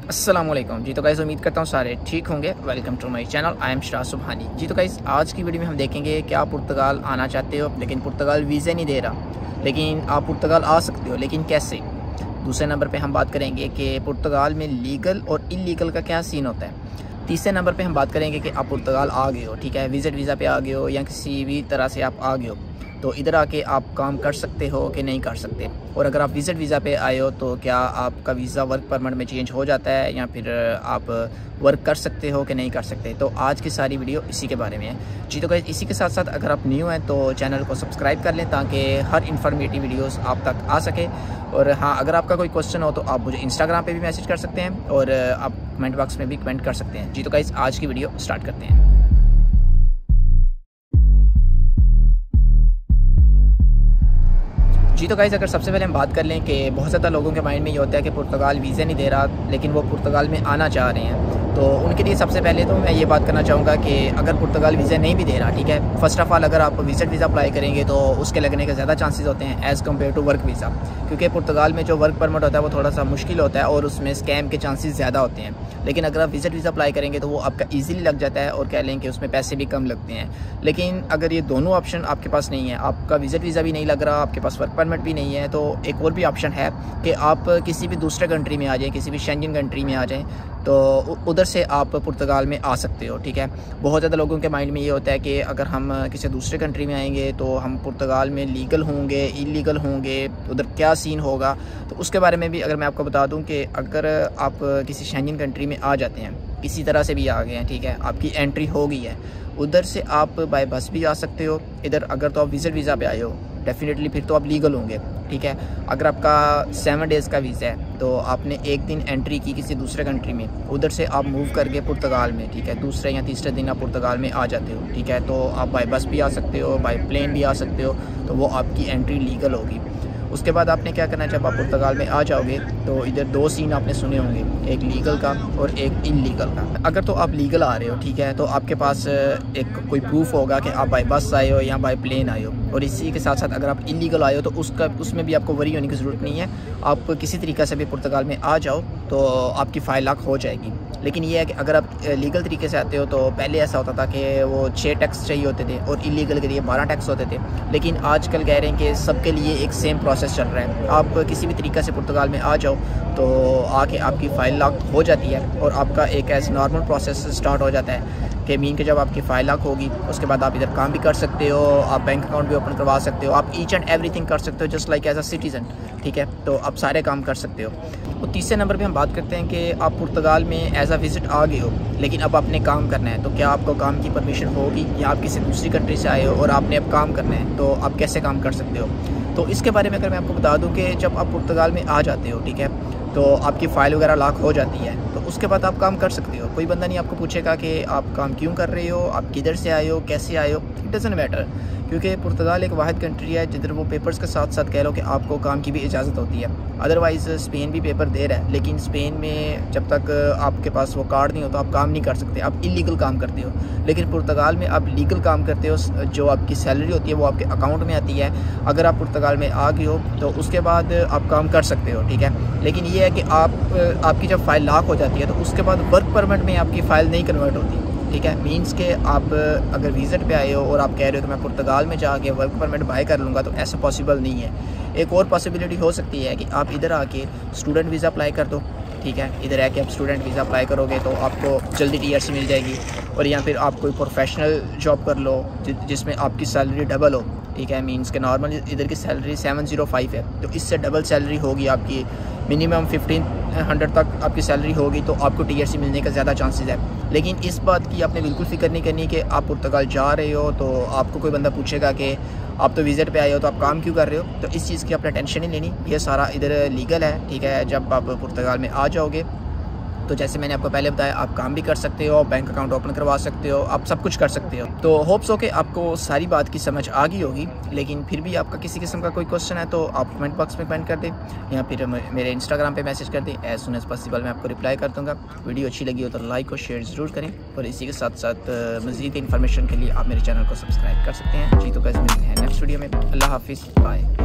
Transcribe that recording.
अस्सलामुअलैकुम जी। तो गाइस उम्मीद करता हूँ सारे ठीक होंगे। Welcome to my channel, I am Sharaz Subhani ji. तो गाइस आज की वीडियो में हम देखेंगे कि आप पुर्तगाल आना चाहते हो लेकिन पुर्तगाल वीज़ा नहीं दे रहा, लेकिन आप पुर्तगाल आ सकते हो, लेकिन कैसे। दूसरे नंबर पे हम बात करेंगे कि पुर्तगाल में लीगल और इलीगल का क्या सीन होता है। तीसरे नंबर पे हम बात करेंगे कि आप पुर्तगाल आ गए हो, ठीक है, विज़िट वीज़ा पे आ गए हो या किसी भी तरह से आप आ गए हो, तो इधर आके आप काम कर सकते हो कि नहीं कर सकते। और अगर आप विज़िट वीज़ा पे आए हो तो क्या आपका वीज़ा वर्क परमिट में चेंज हो जाता है या फिर आप वर्क कर सकते हो कि नहीं कर सकते। तो आज की सारी वीडियो इसी के बारे में है जी। तो गाइस इसी के साथ साथ अगर आप न्यू हैं तो चैनल को सब्सक्राइब कर लें ताकि हर इन्फॉर्मेटिव वीडियोस आप तक आ सके। और हाँ, अगर आपका कोई क्वेश्चन हो तो आप मुझे इंस्टाग्राम पे भी मैसेज कर सकते हैं और आप कमेंट बॉक्स में भी कमेंट कर सकते हैं जी। तो गाइस आज की वीडियो स्टार्ट करते हैं। जी तो गाइस अगर सबसे पहले हम बात कर लें कि बहुत ज़्यादा लोगों के माइंड में ये होता है कि पुर्तगाल वीज़ा नहीं दे रहा लेकिन वो पुर्तगाल में आना चाह रहे हैं, तो उनके लिए सबसे पहले तो मैं ये बात करना चाहूँगा कि अगर पुर्तगाल वीज़ा नहीं भी दे रहा, ठीक है, फ़र्स्ट ऑफ़ ऑल अगर आप विज़िट वीज़ा अप्लाई करेंगे तो उसके लगने के ज़्यादा चांसेस होते हैं as compare to work visa, क्योंकि पुर्तगाल में जो वर्क परमिट होता है वो थोड़ा सा मुश्किल होता है और उसमें स्कैम के चांसेस ज़्यादा होते हैं। लेकिन अगर आप विज़िट वीज़ा अप्लाई करेंगे तो वो आपका ईजिली लग जाता है और कह लें कि उसमें पैसे भी कम लगते हैं। लेकिन अगर ये दोनों ऑप्शन आपके पास नहीं है, आपका विज़िट वीज़ा भी नहीं लग रहा, आपके पास वर्क परमिट भी नहीं है, तो एक और भी ऑप्शन है कि आप किसी भी दूसरे कंट्री में आ जाएं, किसी भी शेंजन कंट्री में आ जाएं, तो उधर से आप पुर्तगाल में आ सकते हो, ठीक है। बहुत ज़्यादा लोगों के माइंड में ये होता है कि अगर हम किसी दूसरे कंट्री में आएंगे तो हम पुर्तगाल में लीगल होंगे, इलीगल होंगे, उधर क्या सीन होगा। तो उसके बारे में भी अगर मैं आपको बता दूं कि अगर आप किसी शेंजन कंट्री में आ जाते हैं, किसी तरह से भी आ गए हैं, ठीक है, आपकी एंट्री हो गई है, उधर से आप बाय बस भी आ सकते हो। इधर अगर तो आप विज़िट वीज़ा पे आए हो डेफिनेटली फिर तो आप लीगल होंगे, ठीक है। अगर आपका 7 डेज़ का वीज़ा है तो आपने एक दिन एंट्री की किसी दूसरे कंट्री में, उधर से आप मूव करके पुर्तगाल में, ठीक है, दूसरे या तीसरे दिन आप पुर्तगाल में आ जाते हो, ठीक है, तो आप बाय बस भी आ सकते हो, बाय प्लेन भी आ सकते हो, तो वो आपकी एंट्री लीगल होगी। उसके बाद आपने क्या करना है, जब आप पुर्तगाल में आ जाओगे तो इधर 2 सीन आपने सुने होंगे, एक लीगल का और एक इलीगल का। अगर तो आप लीगल आ रहे हो, ठीक है, तो आपके पास एक कोई प्रूफ होगा कि आप बाय बस आए हो या बाय प्लेन आए हो। और इसी के साथ साथ अगर आप इलीगल आए हो तो उसमें भी आपको वरी होने की ज़रूरत नहीं है, आप किसी तरीक़े से भी पुर्तगाल में आ जाओ तो आपकी फ़ाइल लॉक हो जाएगी। लेकिन ये है कि अगर आप लीगल तरीके से आते हो तो पहले ऐसा होता था कि वो 6 टैक्स चाहिए होते थे और इलीगल के लिए 12 टैक्स होते थे, लेकिन आजकल कह रहे हैं कि सबके लिए एक सेम प्रोसेस चल रहा है। आप किसी भी तरीक़े से पुर्तगाल में आ जाओ तो आके आपकी फ़ाइल लॉक हो जाती है और आपका एक ऐसा नॉर्मल प्रोसेस स्टार्ट हो जाता है कि मीन के जब आपकी फ़ाइल लॉक होगी उसके बाद आप इधर काम भी कर सकते हो, आप बैंक अकाउंट भी ओपन करवा सकते हो, आप ईच एंड एवरीथिंग कर सकते हो just like as a citizen, ठीक है, तो आप सारे काम कर सकते हो। तो तीसरे नंबर पे हम बात करते हैं कि आप पुर्तगाल में एज अ विज़िट आ गए हो लेकिन अब आपने काम करना है, तो क्या आपको काम की परमिशन होगी या आप किसी दूसरी कंट्री से आए हो और आपने अब काम करना है, तो आप कैसे काम कर सकते हो। तो इसके बारे में अगर मैं आपको बता दूं कि जब आप पुर्तगाल में आ जाते हो, ठीक है, तो आपकी फ़ाइल वगैरह लॉक हो जाती है, तो उसके बाद आप काम कर सकते हो। कोई बंदा नहीं आपको पूछेगा कि आप काम क्यों कर रहे हो, आप किधर से आए हो, कैसे आए हो, इट डज़न्ट मैटर, क्योंकि पुर्तगाल एक वाहिद कंट्री है जिधर वो पेपर्स के साथ साथ कह लो कि आपको काम की भी इजाज़त होती है। अदरवाइज़ स्पेन भी पेपर दे रहा है लेकिन स्पेन में जब तक आपके पास वो कार्ड नहीं होता आप काम नहीं कर सकते, आप इलीगल काम करते हो। लेकिन पुर्तगाल में आप लीगल काम करते हो, जो आपकी सैलरी होती है वो आपके अकाउंट में आती है। अगर आप पुर्तगाल में आ गए हो तो उसके बाद आप काम कर सकते हो, ठीक है। लेकिन ये है कि आपकी जब फ़ाइल लॉक हो जाती है तो उसके बाद वर्क परमिट में आपकी फ़ाइल नहीं कन्वर्ट होती, ठीक है। मींस के आप अगर विज़िट पे आए हो और आप कह रहे हो कि मैं पुर्तगाल में जाके वर्क परमिट बाय कर लूँगा, तो ऐसा पॉसिबल नहीं है। एक और पॉसिबिलिटी हो सकती है कि आप इधर आके स्टूडेंट वीज़ा अप्लाई कर दो, ठीक है, इधर आके आप स्टूडेंट वीज़ा अप्लाई करोगे तो आपको जल्दी TRC मिल जाएगी। और या फिर आप कोई प्रोफेशनल जॉब कर लो जिसमें आपकी सैलरी डबल हो, ठीक है, मींस के नॉर्मल इधर की सैलरी 705 है, तो इससे डबल सैलरी होगी आपकी, मिनिमम 1500 तक आपकी सैलरी होगी, तो आपको TRC मिलने का ज़्यादा चांसेस है। लेकिन इस बात की आपने बिल्कुल फ़िक्र नहीं करनी कि आप पुर्तगाल जा रहे हो तो आपको कोई बंदा पूछेगा कि आप तो विज़िट पे आए हो तो आप काम क्यों कर रहे हो, तो इस चीज़ की आपने टेंशन नहीं लेनी, ये सारा इधर लीगल है, ठीक है। जब आप पुर्तगाल में आ जाओगे तो जैसे मैंने आपको पहले बताया, आप काम भी कर सकते हो, बैंक अकाउंट ओपन करवा सकते हो, आप सब कुछ कर सकते हो। तो होप्स हो कि आपको सारी बात की समझ आ गई होगी। लेकिन फिर भी आपका किसी किस्म का कोई क्वेश्चन है तो आप कमेंट बॉक्स में कमेंट कर दें या फिर मेरे इंस्टाग्राम पे मैसेज कर दें, एज सुन एज़ पॉसिबल मैं आपको रिप्लाई कर दूँगा। वीडियो अच्छी लगी हो तो लाइक और शेयर ज़रूर करें और इसी के साथ साथ मज़ीद इन्फॉर्मेशन के लिए आप मेरे चैनल को सब्सक्राइब कर सकते हैं जी। तो गाइस मिलते हैं नेक्स्ट वीडियो में। अल्लाह हाफिज़, बाय।